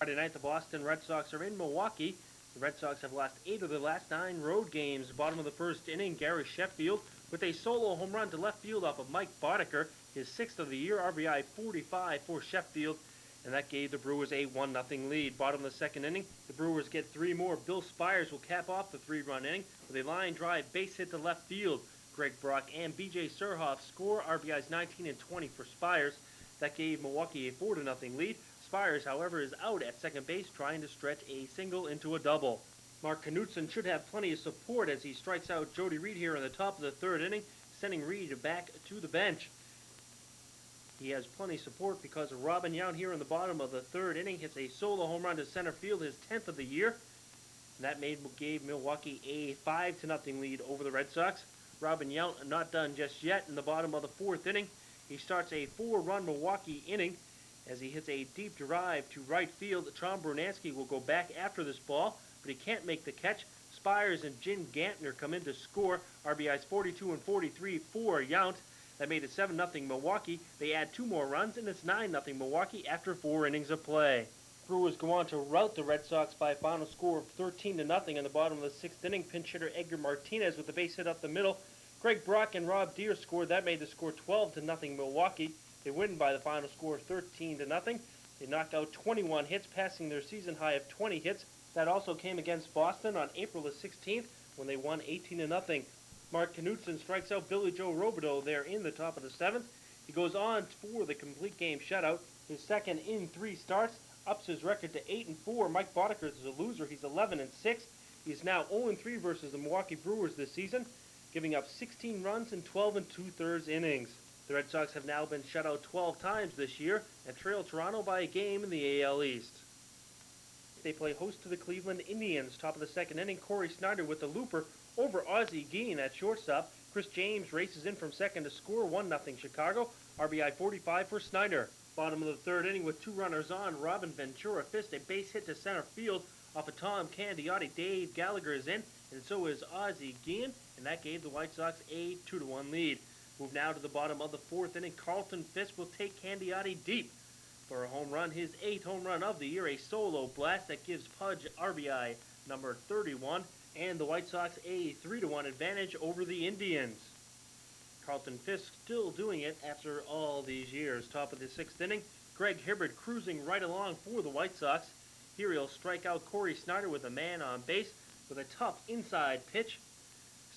Friday night, the Boston Red Sox are in Milwaukee. The Red Sox have lost 8 of their last 9 road games. Bottom of the first inning, Gary Sheffield with a solo home run to left field off of Mike Boddicker, his 6th of the year, RBI 45 for Sheffield, and that gave the Brewers a 1-0 lead. Bottom of the second inning, the Brewers get 3 more. Bill Spires will cap off the 3-run inning with a line drive base hit to left field. Greg Brock and B.J. Surhoff score, RBIs 19 and 20 for Spires. That gave Milwaukee a 4-0 lead. Spires, however, is out at second base trying to stretch a single into a double. Mark Knutson should have plenty of support as he strikes out Jody Reed here in the top of the third inning, sending Reed back to the bench. He has plenty of support because Robin Yount here in the bottom of the third inning hits a solo home run to center field, his 10th of the year. And that gave Milwaukee a 5-0 lead over the Red Sox. Robin Yount not done just yet. In the bottom of the fourth inning, he starts a 4-run Milwaukee inning as he hits a deep drive to right field. Tom Brunansky will go back after this ball, but he can't make the catch. Spires and Jim Gantner come in to score. RBIs 42 and 43 for Yount. That made it 7-0 Milwaukee. They add 2 more runs, and it's 9-0 Milwaukee after 4 innings of play. Brewers go on to rout the Red Sox by a final score of 13-0 in the bottom of the sixth inning. Pinch hitter Edgar Martinez with the base hit up the middle. Greg Brock and Rob Deere scored. That made the score 12-0 Milwaukee. They win by the final score 13-0. They knocked out 21 hits, passing their season high of 20 hits. That also came against Boston on April the 16th when they won 18-0. Mark Knutson strikes out Billy Joe Robideau there in the top of the 7th. He goes on for the complete game shutout. His second in 3 starts, ups his record to 8-4. Mike Boddicker is a loser. He's 11-6. He's now 0-3 versus the Milwaukee Brewers this season, giving up 16 runs in 12 2/3 innings. The Red Sox have now been shut out 12 times this year and trail Toronto by a game in the AL East. They play host to the Cleveland Indians. Top of the second inning, Corey Snyder with the looper over Ozzie Guillen at shortstop. Chris James races in from second to score 1-0 Chicago. RBI 45 for Snyder. Bottom of the third inning with 2 runners on, Robin Ventura fist a base hit to center field off of Tom Candiotti. Dave Gallagher is in, and so is Ozzie Guillen, and that gave the White Sox a 2-1 lead. Move now to the bottom of the fourth inning. Carlton Fisk will take Candiotti deep for a home run, his 8th home run of the year, a solo blast that gives Pudge RBI number 31, and the White Sox a 3-1 advantage over the Indians. Carlton Fisk still doing it after all these years. Top of the 6th inning, Greg Hibbert cruising right along for the White Sox. Here he'll strike out Corey Snyder with a man on base with a tough inside pitch.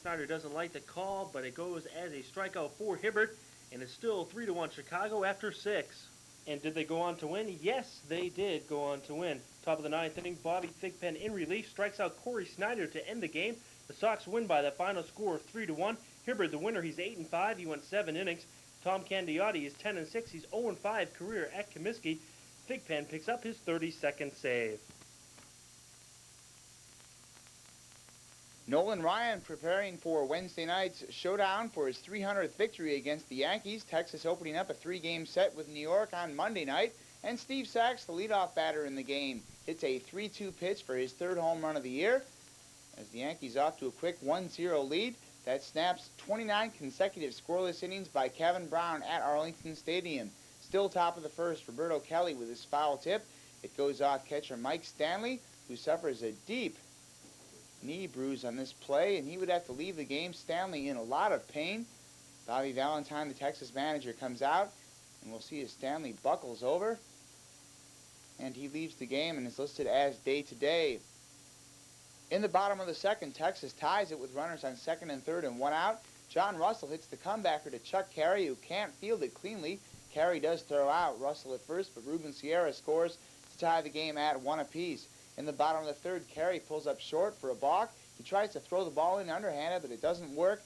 Snyder doesn't like the call, but it goes as a strikeout for Hibbert, and it's still 3-1 Chicago after 6. And did they go on to win? Yes, they did go on to win. Top of the 9th inning, Bobby Thigpen in relief strikes out Corey Snyder to end the game. The Sox win by the final score of 3-1. Hibbert, the winner, he's 8-5. He went 7 innings. Tom Candiotti is 10-6. He's 0-5 career at Comiskey. Thigpen picks up his 32nd save. Nolan Ryan preparing for Wednesday night's showdown for his 300th victory against the Yankees. Texas opening up a 3-game set with New York on Monday night. And Steve Sachs, the leadoff batter in the game, hits a 3-2 pitch for his 3rd home run of the year. As the Yankees off to a quick 1-0 lead, that snaps 29 consecutive scoreless innings by Kevin Brown at Arlington Stadium. Still top of the first, Roberto Kelly with his foul tip. It goes off catcher Mike Stanley, who suffers a deep knee bruise on this play, and he would have to leave the game. Stanley in a lot of pain. Bobby Valentine, the Texas manager, comes out, and we'll see as Stanley buckles over, and he leaves the game and is listed as day-to-day. In the bottom of the second, Texas ties it with runners on second and third and 1 out. John Russell hits the comebacker to Chuck Carey, who can't field it cleanly. Carey does throw out Russell at first, but Ruben Sierra scores to tie the game at 1 apiece. In the bottom of the third, Carey pulls up short for a balk. He tries to throw the ball in underhanded, but it doesn't work,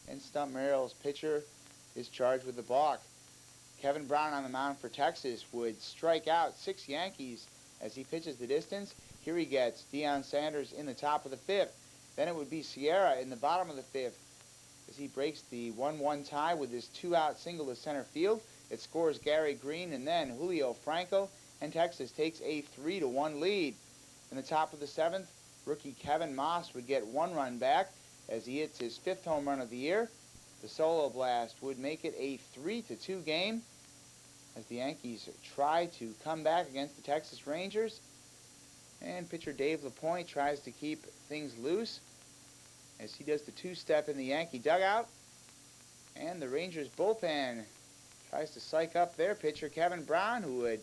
and Stump Merrill's pitcher is charged with the balk. Kevin Brown on the mound for Texas would strike out 6 Yankees as he pitches the distance. Here he gets Deion Sanders in the top of the 5th. Then it would be Sierra in the bottom of the 5th as he breaks the 1-1 tie with his 2-out single to center field. It scores Gary Green and then Julio Franco, and Texas takes a 3-1 lead. In the top of the 7th, rookie Kevin Moss would get 1 run back as he hits his 5th home run of the year. The solo blast would make it a 3-2 game as the Yankees try to come back against the Texas Rangers. And pitcher Dave LaPointe tries to keep things loose as he does the two-step in the Yankee dugout. And the Rangers bullpen tries to psych up their pitcher Kevin Brown, who would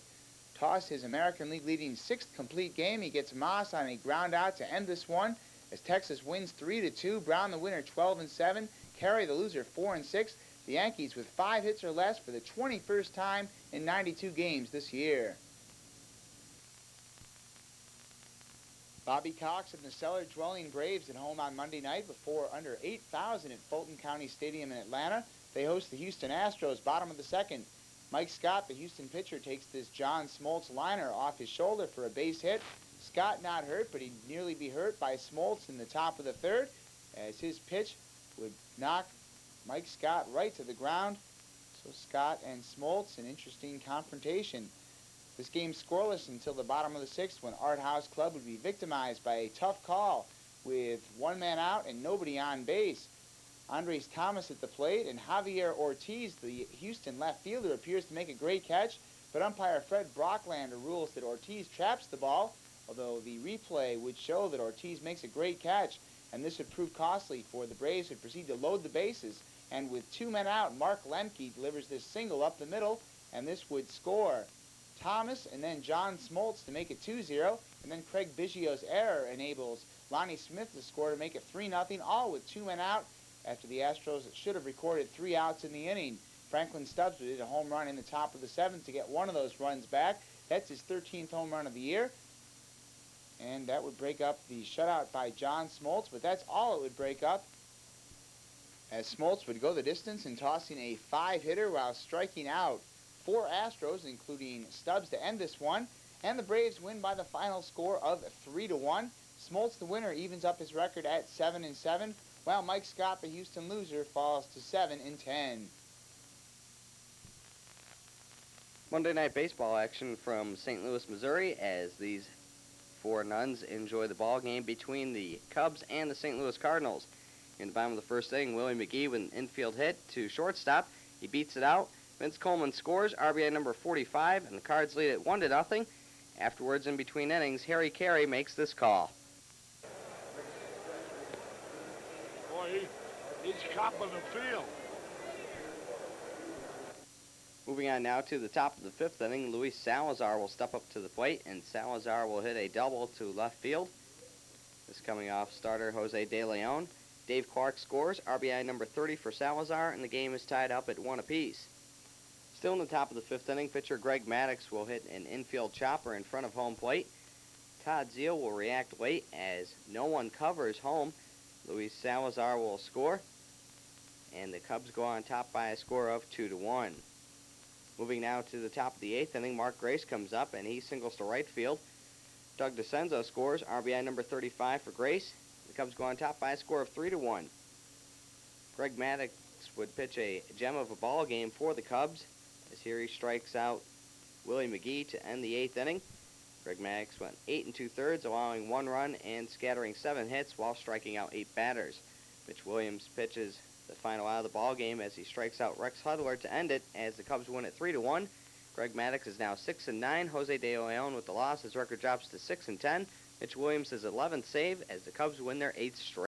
toss his American League leading sixth complete game. He gets Moss on a ground out to end this one as Texas wins 3-2. Brown the winner 12-7. Carey the loser 4-6. The Yankees with 5 hits or less for the 21st time in 92 games this year. Bobby Cox and the cellar-dwelling Braves at home on Monday night before under 8,000 at Fulton County Stadium in Atlanta. They host the Houston Astros, bottom of the second. Mike Scott, the Houston pitcher, takes this John Smoltz liner off his shoulder for a base hit. Scott not hurt, but he'd nearly be hurt by Smoltz in the top of the third as his pitch would knock Mike Scott right to the ground. So Scott and Smoltz, an interesting confrontation. This game scoreless until the bottom of the sixth when Art House Club would be victimized by a tough call with one man out and nobody on base. Andres Thomas at the plate and Javier Ortiz, the Houston left fielder, appears to make a great catch, but umpire Fred Brocklander rules that Ortiz traps the ball, although the replay would show that Ortiz makes a great catch, and this would prove costly for the Braves, who proceed to load the bases. And with 2 men out, Mark Lemke delivers this single up the middle, and this would score Thomas and then John Smoltz to make it 2-0, and then Craig Biggio's error enables Lonnie Smith to score to make it 3-0, all with 2 men out after the Astros should have recorded 3 outs in the inning. Franklin Stubbs did a home run in the top of the seventh to get one of those runs back. That's his 13th home run of the year, and that would break up the shutout by John Smoltz, but that's all it would break up, as Smoltz would go the distance in tossing a 5-hitter while striking out 4 Astros, including Stubbs, to end this one, and the Braves win by the final score of 3-1. Smoltz, the winner, evens up his record at 7-7, while Mike Scott, the Houston loser, falls to 7-10. Monday Night Baseball action from St. Louis, Missouri, as these 4 Nuns enjoy the ball game between the Cubs and the St. Louis Cardinals. In the bottom of the first inning, Willie McGee with an infield hit to shortstop. He beats it out. Vince Coleman scores, RBI number 45, and the Cards lead it 1-0. Afterwards, in between innings, Harry Carey makes this call. Boy, he's copping the field. Moving on now to the top of the 5th inning, Luis Salazar will step up to the plate, and Salazar will hit a double to left field. This coming off starter Jose De Leon. Dave Clark scores, RBI number 30 for Salazar, and the game is tied up at 1 apiece. Still in the top of the 5th inning, pitcher Greg Maddux will hit an infield chopper in front of home plate. Todd Zeile will react late as no one covers home. Luis Salazar will score, and the Cubs go on top by a score of 2-1. Moving now to the top of the 8th inning, Mark Grace comes up, and he singles to right field. Doug DeCenzo scores, RBI number 35 for Grace. The Cubs go on top by a score of 3-1. Greg Maddux would pitch a gem of a ball game for the Cubs, as here he strikes out Willie McGee to end the 8th inning. Greg Maddux went 8 2/3, allowing 1 run and scattering 7 hits while striking out 8 batters. Mitch Williams pitches the final out of the ball game as he strikes out Rex Hudler to end it as the Cubs win at 3-1. Greg Maddux is now 6-9. Jose De Leon with the loss. His record drops to 6-10. Mitch Williams' 11th save as the Cubs win their 8th straight.